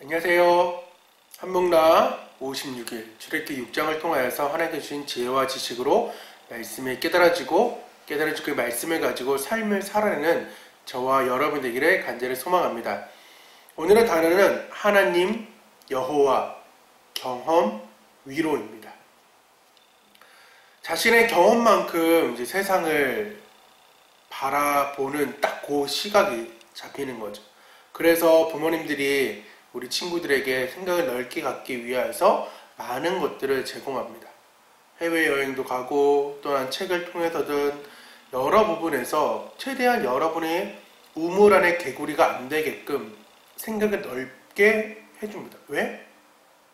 안녕하세요. 한목나 56일 출애굽기 6장을 통하여서 하나님께 주신 지혜와 지식으로 말씀이 깨달아지고 깨달아진 그 말씀을 가지고 삶을 살아내는 저와 여러분 되기를 간절히 소망합니다. 오늘의 단어는 하나님, 여호와, 경험, 위로입니다. 자신의 경험만큼 이제 세상을 바라보는 딱 그 시각이 잡히는 거죠. 그래서 부모님들이 우리 친구들에게 생각을 넓게 갖기 위해서 많은 것들을 제공합니다. 해외여행도 가고 또한 책을 통해서든 여러 부분에서 최대한 여러분의 우물 안에 개구리가 안 되게끔 생각을 넓게 해줍니다. 왜?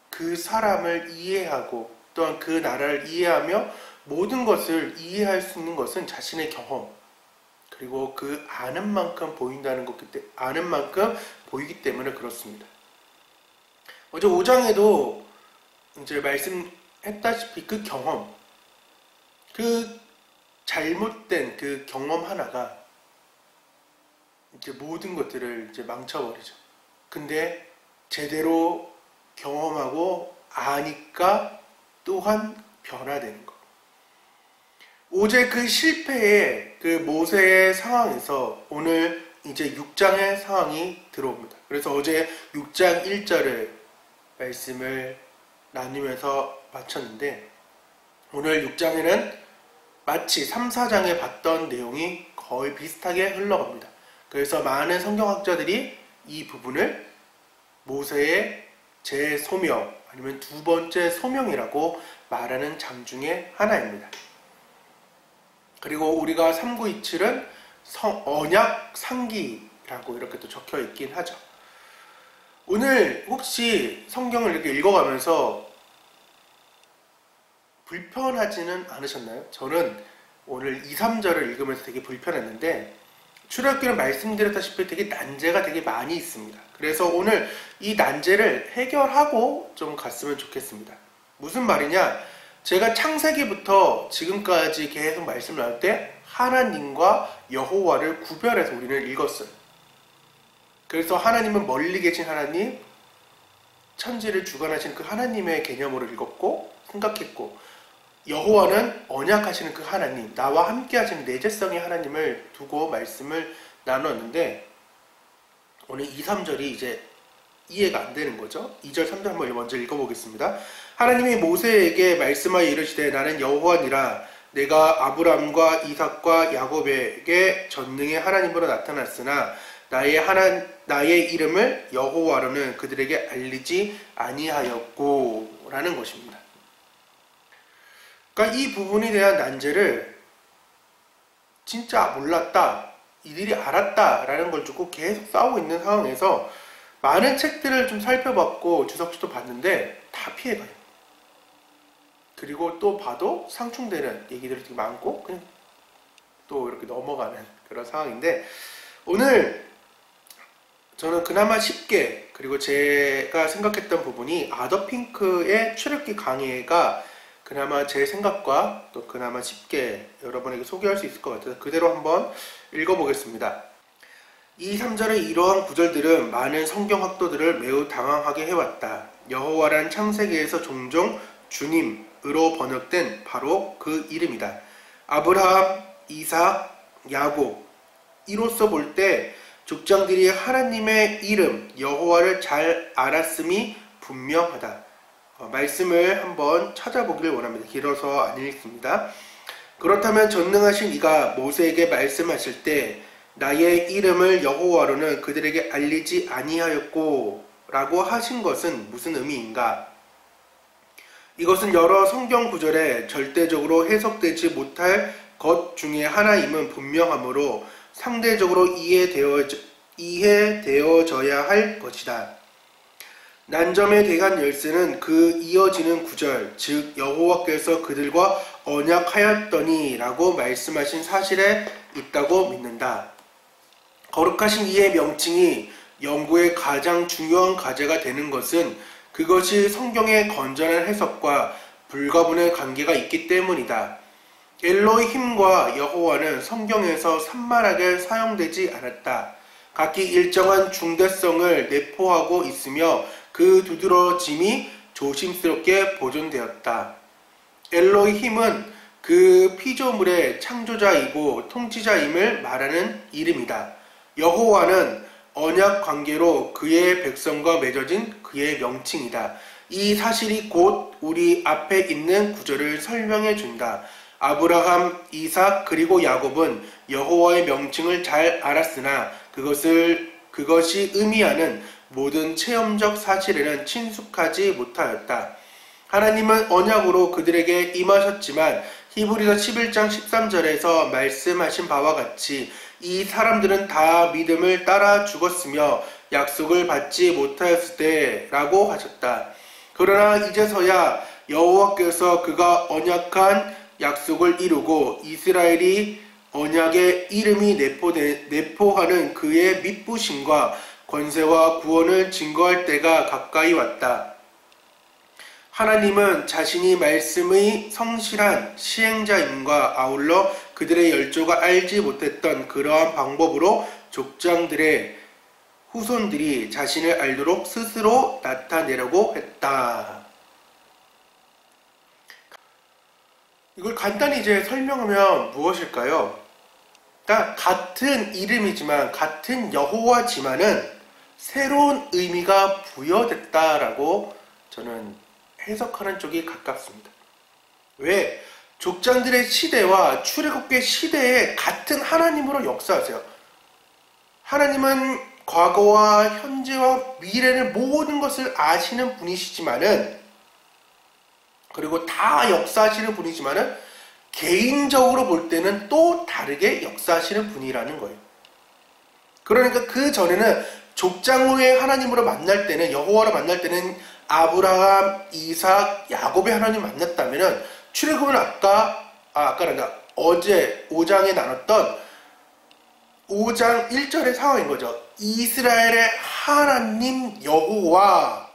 그 사람을 이해하고 또한 그 나라를 이해하며 모든 것을 이해할 수 있는 것은 자신의 경험 그리고 그 아는 만큼 보인다는 것기 때문에 아는 만큼 보이기 때문에 그렇습니다. 어제 5장에도 이제 말씀했다시피 그 경험, 그 잘못된 그 경험 하나가 이제 모든 것들을 이제 망쳐버리죠. 근데 제대로 경험하고 아니까 또한 변화되는 거. 어제 그 실패의 그 모세의 상황에서 오늘 이제 6장의 상황이 들어옵니다. 그래서 어제 6장 1절을 말씀을 나누면서 마쳤는데 오늘 6장에는 마치 3, 4장에 봤던 내용이 거의 비슷하게 흘러갑니다. 그래서 많은 성경학자들이 이 부분을 모세의 재소명 아니면 두 번째 소명이라고 말하는 장 중에 하나입니다. 그리고 우리가 3927은 언약 상기라고 이렇게 또 적혀 있긴 하죠. 오늘 혹시 성경을 이렇게 읽어가면서 불편하지는 않으셨나요? 저는 오늘 2, 3절을 읽으면서 되게 불편했는데 출애굽기는 말씀드렸다시피 되게 난제가 되게 많이 있습니다. 그래서 오늘 이 난제를 해결하고 좀 갔으면 좋겠습니다. 무슨 말이냐? 제가 창세기부터 지금까지 계속 말씀을 나눌 때 하나님과 여호와를 구별해서 우리는 읽었어요. 그래서 하나님은 멀리 계신 하나님, 천지를 주관하시는 그 하나님의 개념으로 읽었고 생각했고 여호와는 언약하시는 그 하나님, 나와 함께 하시는 내재성의 하나님을 두고 말씀을 나눴는데 오늘 2, 3절이 이제 이해가 안 되는 거죠. 2절, 3절 한번 먼저 읽어보겠습니다. 하나님이 모세에게 말씀하여 이르시되 나는 여호와니라 내가 아브람과 이삭과 야곱에게 전능의 하나님으로 나타났으나 나의 이름을 여호와로는 그들에게 알리지 아니하였고 라는 것입니다. 그러니까 이 부분에 대한 난제를 진짜 몰랐다, 이들이 알았다 라는 걸 두고 계속 싸우고 있는 상황에서 많은 책들을 좀 살펴봤고 주석지도 봤는데 다 피해가요. 그리고 또 봐도 상충되는 얘기들이 되게 많고 그냥 또 이렇게 넘어가는 그런 상황인데 오늘 저는 그나마 쉽게 그리고 제가 생각했던 부분이 아더핑크의 출애굽기 강의가 그나마 제 생각과 또 그나마 쉽게 여러분에게 소개할 수 있을 것 같아서 그대로 한번 읽어보겠습니다. 2, 3절의 이러한 구절들은 많은 성경학도들을 매우 당황하게 해왔다. 여호와란 창세기에서 종종 주님으로 번역된 바로 그 이름이다. 아브라함, 이삭, 야곱 이로써 볼 때 족장들이 하나님의 이름 여호와를 잘 알았음이 분명하다. 말씀을 한번 찾아보기를 원합니다. 길어서 안 읽습니다. 그렇다면 전능하신 이가 모세에게 말씀하실 때 나의 이름을 여호와로는 그들에게 알리지 아니하였고 라고 하신 것은 무슨 의미인가? 이것은 여러 성경 구절에 절대적으로 해석되지 못할 것 중에 하나임은 분명하므로 상대적으로 이해되어져야 할 것이다. 난점에 대한 열쇠는 그 이어지는 구절, 즉 여호와께서 그들과 언약하였더니 라고 말씀하신 사실에 있다고 믿는다. 거룩하신 이의 명칭이 연구의 가장 중요한 과제가 되는 것은 그것이 성경의 건전한 해석과 불가분의 관계가 있기 때문이다. 엘로힘과 여호와는 성경에서 산만하게 사용되지 않았다. 각기 일정한 중대성을 내포하고 있으며 그 두드러짐이 조심스럽게 보존되었다. 엘로힘은 그 피조물의 창조자이고 통치자임을 말하는 이름이다. 여호와는 언약 관계로 그의 백성과 맺어진 그의 명칭이다. 이 사실이 곧 우리 앞에 있는 구절을 설명해 준다. 아브라함, 이삭 그리고 야곱은 여호와의 명칭을 잘 알았으나 그것이 의미하는 모든 체험적 사실에는 친숙하지 못하였다. 하나님은 언약으로 그들에게 임하셨지만 히브리서 11장 13절에서 말씀하신 바와 같이 이 사람들은 다 믿음을 따라 죽었으며 약속을 받지 못하였을 때라고 하셨다. 그러나 이제서야 여호와께서 그가 언약한 약속을 이루고 이스라엘이 언약의 이름이 내포하는 그의 미쁘심과 권세와 구원을 증거할 때가 가까이 왔다. 하나님은 자신이 말씀의 성실한 시행자임과 아울러 그들의 열조가 알지 못했던 그러한 방법으로 족장들의 후손들이 자신을 알도록 스스로 나타내려고 했다. 이걸 간단히 이제 설명하면 무엇일까요? 그러니까 같은 이름이지만 같은 여호와지만은 새로운 의미가 부여됐다라고 저는 해석하는 쪽이 가깝습니다. 왜? 족장들의 시대와 출애굽의 시대에 같은 하나님으로 역사하세요. 하나님은 과거와 현재와 미래를 모든 것을 아시는 분이시지만은, 그리고 다 역사하시는 분이지만은 개인적으로 볼 때는 또 다르게 역사하시는 분이라는 거예요. 그러니까 그 전에는 족장 후에 하나님으로 만날 때는, 여호와로 만날 때는 아브라함, 이삭, 야곱의 하나님 만났다면은 출애굽은 아까란다. 어제 5장에 나눴던 5장 1절의 상황인 거죠. 이스라엘의 하나님 여호와가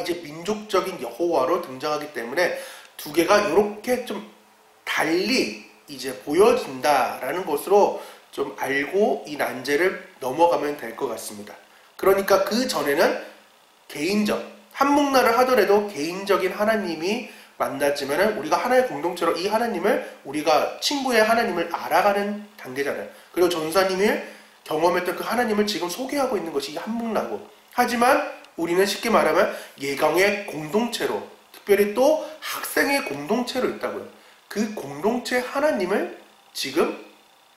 이제 민족적인 여호와로 등장하기 때문에 두 개가 이렇게 좀 달리 이제 보여진다라는 것으로 좀 알고 이 난제를 넘어가면 될 것 같습니다. 그러니까 그 전에는 개인적, 한목나를 하더라도 개인적인 하나님이 만났지만 우리가 하나의 공동체로 이 하나님을, 우리가 친구의 하나님을 알아가는 단계잖아요. 그리고 전사님이 경험했던 그 하나님을 지금 소개하고 있는 것이 한목나고, 하지만 우리는 쉽게 말하면 예강의 공동체로, 특별히 또 학생의 공동체로 있다고요. 그 공동체 하나님을 지금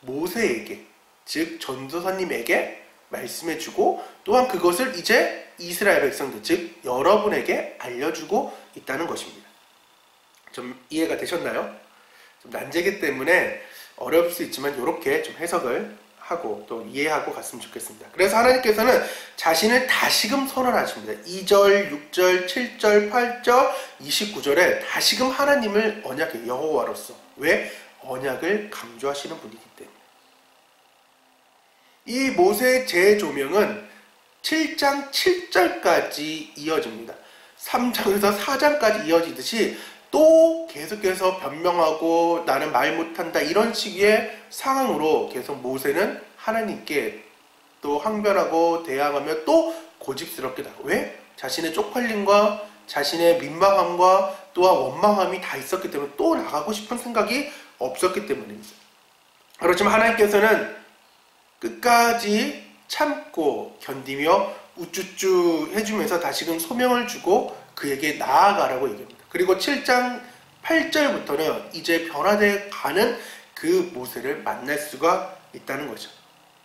모세에게, 즉 전도사님에게 말씀해주고, 또한 그것을 이제 이스라엘 백성들, 즉 여러분에게 알려주고 있다는 것입니다. 좀 이해가 되셨나요? 좀 난제기 때문에 어려울 수 있지만 이렇게 좀 해석을 하고 또 이해하고 갔으면 좋겠습니다. 그래서 하나님께서는 자신을 다시금 선언하십니다. 2절, 6절, 7절, 8절, 29절에 다시금 하나님을 언약의 여호와로서, 왜? 언약을 강조하시는 분이기 때문에. 이 모세의 재조명은 7장 7절까지 이어집니다. 3장에서 4장까지 이어지듯이 또 계속해서 변명하고 나는 말 못한다 이런 식의 상황으로 계속 모세는 하나님께 또 항변하고 대항하며 또 고집스럽게 나가고, 왜? 자신의 쪽팔림과 자신의 민망함과 또한 원망함이 다 있었기 때문에 또 나가고 싶은 생각이 없었기 때문입니다. 그렇지만 하나님께서는 끝까지 참고 견디며 우쭈쭈 해주면서 다시금 소명을 주고 그에게 나아가라고 얘기합니다. 그리고 7장 8절부터는 이제 변화되어 가는 그 모세를 만날 수가 있다는 거죠.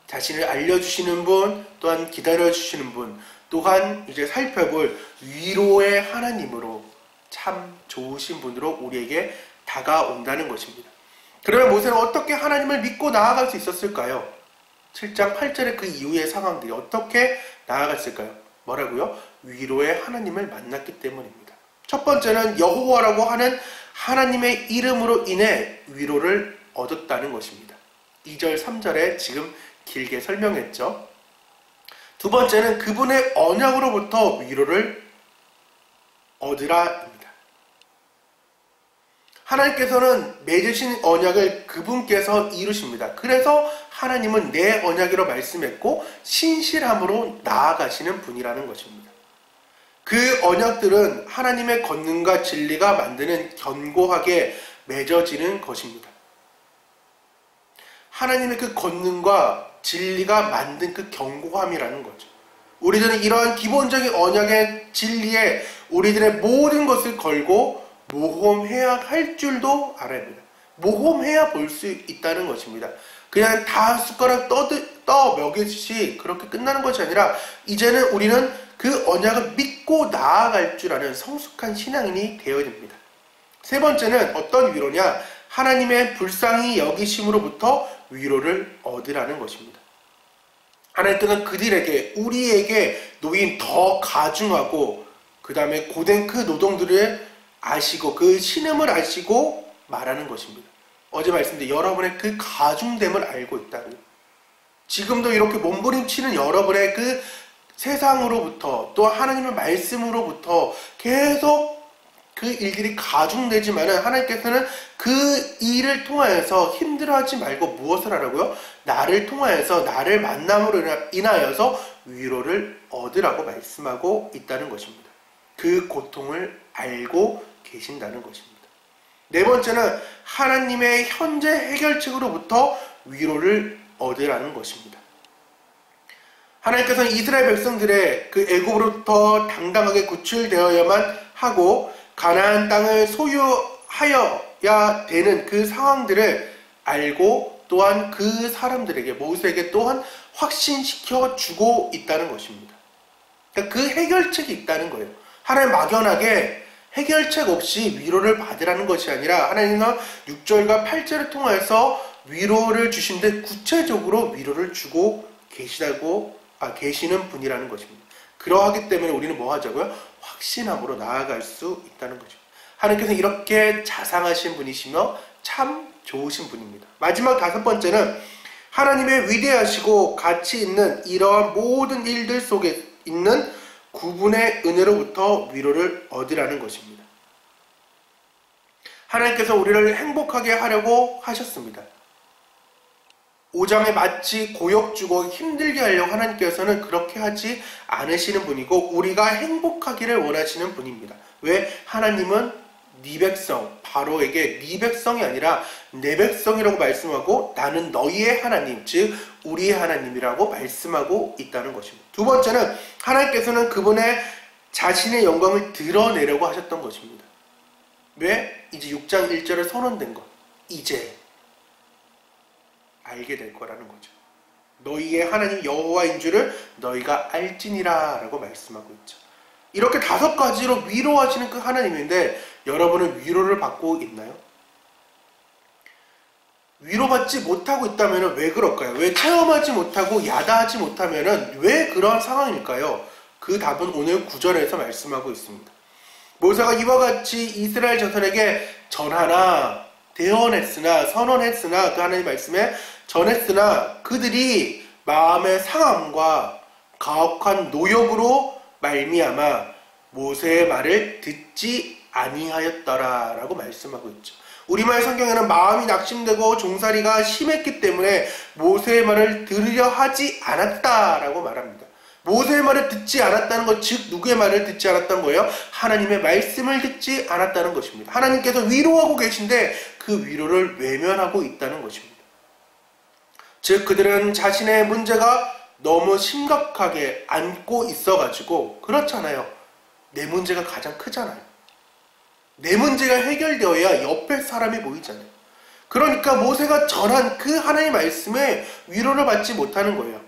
자신을 알려주시는 분, 또한 기다려주시는 분, 또한 이제 살펴볼 위로의 하나님으로 참 좋으신 분으로 우리에게 다가온다는 것입니다. 그러면 모세는 어떻게 하나님을 믿고 나아갈 수 있었을까요? 7장 8절의 그 이후의 상황들이 어떻게 나아갔을까요? 뭐라고요? 위로의 하나님을 만났기 때문입니다. 첫 번째는 여호와라고 하는 하나님의 이름으로 인해 위로를 얻었다는 것입니다. 2절, 3절에 지금 길게 설명했죠. 두 번째는 그분의 언약으로부터 위로를 얻으라입니다. 하나님께서는 맺으신 언약을 그분께서 이루십니다. 그래서 하나님은 내 언약이라고 말씀했고 신실함으로 나아가시는 분이라는 것입니다. 그 언약들은 하나님의 권능과 진리가 만드는 견고하게 맺어지는 것입니다. 하나님의 그 권능과 진리가 만든 그 견고함이라는 거죠. 우리들은 이러한 기본적인 언약의 진리에 우리들의 모든 것을 걸고 모험해야 할 줄도 알아야 합니다. 모험해야 볼 수 있다는 것입니다. 그냥 다 숟가락 떠 먹이듯이 그렇게 끝나는 것이 아니라 이제는 우리는 그 언약을 믿고 나아갈 줄 아는 성숙한 신앙인이 되어야 됩니다. 세 번째는 어떤 위로냐? 하나님의 불쌍히 여기심으로부터 위로를 얻으라는 것입니다. 하나님께서는 그들에게 우리에게 놓인 더 가중하고 그 다음에 고된 그 노동들을 아시고 그 신음을 아시고 말하는 것입니다. 어제 말씀드린 여러분의 그 가중됨을 알고 있다고요. 지금도 이렇게 몸부림치는 여러분의 그 세상으로부터 또 하나님의 말씀으로부터 계속 그 일들이 가중되지만은 하나님께서는 그 일을 통하여서 힘들어하지 말고 무엇을 하라고요? 나를 통하여서 나를 만남으로 인하여서 위로를 얻으라고 말씀하고 있다는 것입니다. 그 고통을 알고 계신다는 것입니다. 네 번째는 하나님의 현재 해결책으로부터 위로를 얻으라는 것입니다. 하나님께서는 이스라엘 백성들의 그 애굽으로부터 당당하게 구출되어야만 하고 가나안 땅을 소유하여야 되는 그 상황들을 알고 또한 그 사람들에게 모세에게 또한 확신시켜 주고 있다는 것입니다. 그러니까 그 해결책이 있다는 거예요. 하나님 막연하게 해결책 없이 위로를 받으라는 것이 아니라 하나님은 6절과 8절을 통해서 위로를 주신데 구체적으로 위로를 주고 계시는 분이라는 것입니다. 그러하기 때문에 우리는 뭐 하자고요? 확신함으로 나아갈 수 있다는 거죠. 하나님께서 이렇게 자상하신 분이시며 참 좋으신 분입니다. 마지막 다섯 번째는 하나님의 위대하시고 가치 있는 이러한 모든 일들 속에 있는 구분의 은혜로부터 위로를 얻으라는 것입니다. 하나님께서 우리를 행복하게 하려고 하셨습니다. 5장에 마치 고역 주고 힘들게 하려고 하나님께서는 그렇게 하지 않으시는 분이고 우리가 행복하기를 원하시는 분입니다. 왜? 하나님은 네 백성, 바로에게 네 백성이 아니라 내 백성이라고 말씀하고 나는 너희의 하나님, 즉 우리의 하나님이라고 말씀하고 있다는 것입니다. 두 번째는 하나님께서는 그분의 자신의 영광을 드러내려고 하셨던 것입니다. 왜? 이제 6장 1절에 선언된 것. 이제 알게 될 거라는 거죠. 너희의 하나님 여호와인 줄을 너희가 알지니라 라고 말씀하고 있죠. 이렇게 다섯 가지로 위로하시는 그 하나님인데 여러분은 위로를 받고 있나요? 위로받지 못하고 있다면 왜 그럴까요? 왜 체험하지 못하고 야다하지 못하면 왜 그런 상황일까요? 그 답은 오늘 9절에서 말씀하고 있습니다. 모세가 이와 같이 이스라엘 자손에게 전하나 대언했으나 선언했으나 그 하나님 말씀에 전했으나 그들이 마음의 상함과 가혹한 노역으로 말미암아 모세의 말을 듣지 아니하였더라 라고 말씀하고 있죠. 우리말 성경에는 마음이 낙심되고 종살이가 심했기 때문에 모세의 말을 들으려 하지 않았다라고 말합니다. 모세의 말을 듣지 않았다는 것, 즉 누구의 말을 듣지 않았던 거예요? 하나님의 말씀을 듣지 않았다는 것입니다. 하나님께서 위로하고 계신데 그 위로를 외면하고 있다는 것입니다. 즉 그들은 자신의 문제가 너무 심각하게 안고 있어가지고 그렇잖아요. 내 문제가 가장 크잖아요. 내 문제가 해결되어야 옆에 사람이 보이잖아요. 그러니까 모세가 전한 그 하나님의 말씀에 위로를 받지 못하는 거예요.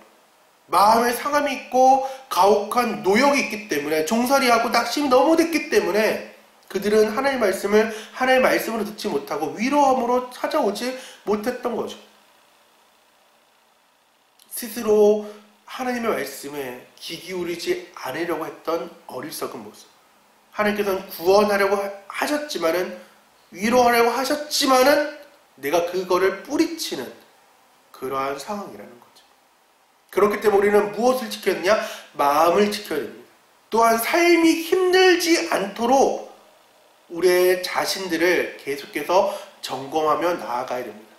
마음에 상함이 있고 가혹한 노역이 있기 때문에 종살이하고 낙심이 너무 됐기 때문에 그들은 하나님의 말씀을 하나님의 말씀으로 듣지 못하고 위로함으로 찾아오지 못했던 거죠. 스스로 하나님의 말씀에 귀 기울이지 않으려고 했던 어리석은 모습. 하나님께서는 구원하려고 하셨지만은 위로하려고 하셨지만은 내가 그거를 뿌리치는 그러한 상황이라는 거죠. 그렇기 때문에 우리는 무엇을 지켜야 되냐? 마음을 지켜야 됩니다. 또한 삶이 힘들지 않도록 우리의 자신들을 계속해서 점검하며 나아가야 됩니다.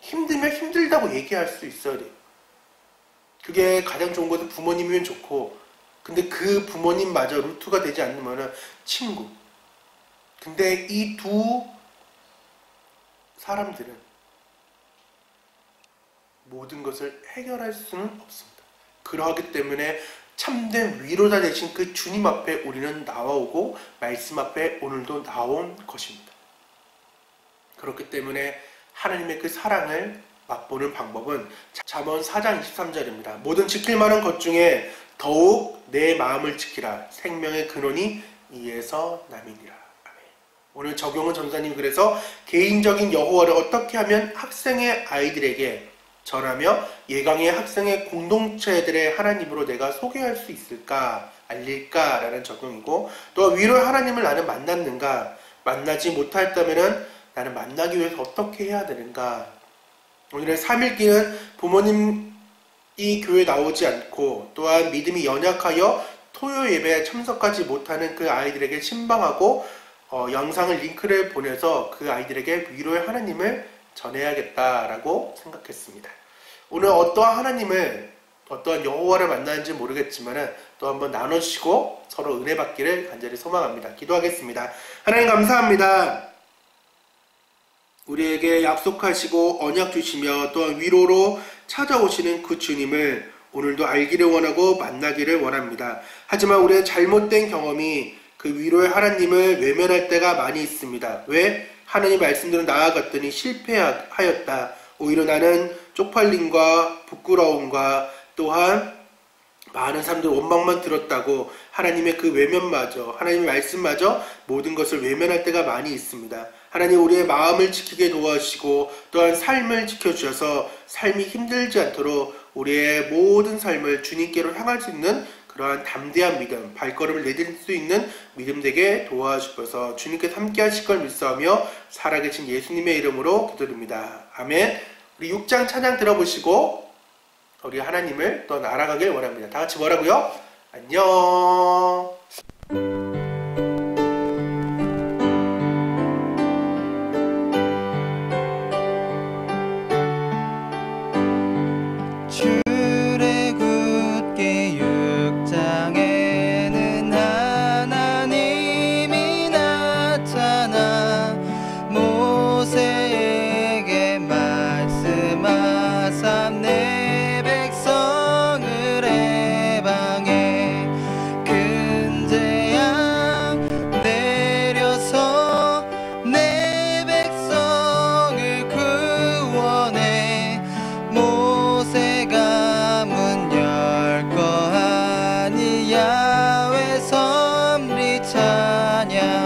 힘들면 힘들다고 얘기할 수 있어야 돼요. 그게 가장 좋은 것은 부모님이면 좋고, 근데 그 부모님마저 루트가 되지 않으면 친구. 근데 이 두 사람들은 모든 것을 해결할 수는 없습니다. 그러하기 때문에 참된 위로자 되신 그 주님 앞에 우리는 나와오고 말씀 앞에 오늘도 나온 것입니다. 그렇기 때문에 하나님의 그 사랑을 맛보는 방법은 잠언 4장 23절입니다. 모든 지킬 만한 것 중에 더욱 내 마음을 지키라. 생명의 근원이 이에서 남이니라. 아멘. 오늘 적용은 전사님이 그래서 개인적인 여호와를 어떻게 하면 학생의 아이들에게 전하며 예강의 학생의 공동체들의 하나님으로 내가 소개할 수 있을까, 알릴까 라는 적용이고, 또 위로의 하나님을 나는 만났는가, 만나지 못했다면 나는 만나기 위해서 어떻게 해야 되는가. 오늘의 3일기는 부모님이 교회에 나오지 않고 또한 믿음이 연약하여 토요 예배에 참석하지 못하는 그 아이들에게 신방하고 영상을 링크를 보내서 그 아이들에게 위로의 하나님을 전해야겠다라고 생각했습니다. 오늘 어떠한 하나님을, 어떠한 여호와를 만나는지 모르겠지만 또 한번 나누시고 서로 은혜 받기를 간절히 소망합니다. 기도하겠습니다. 하나님 감사합니다. 우리에게 약속하시고 언약 주시며 또한 위로로 찾아오시는 그 주님을 오늘도 알기를 원하고 만나기를 원합니다. 하지만 우리의 잘못된 경험이 그 위로의 하나님을 외면할 때가 많이 있습니다. 왜? 하나님 말씀대로 나아갔더니 실패하였다. 오히려 나는 쪽팔림과 부끄러움과 또한 많은 사람들 원망만 들었다고 하나님의 그 외면마저, 하나님의 말씀마저 모든 것을 외면할 때가 많이 있습니다. 하나님 우리의 마음을 지키게 도와주시고 또한 삶을 지켜주셔서 삶이 힘들지 않도록 우리의 모든 삶을 주님께로 향할 수 있는 그러한 담대한 믿음, 발걸음을 내딜 수 있는 믿음 되게 도와주셔서 주님께서 함께 하실 걸 믿사오며 살아계신 예수님의 이름으로 기도드립니다. 아멘. 우리 6장 찬양 들어보시고 우리 하나님을 또 알아가길 원합니다. 다 같이 뭐라고요? 안녕. 야외 섬리 찬양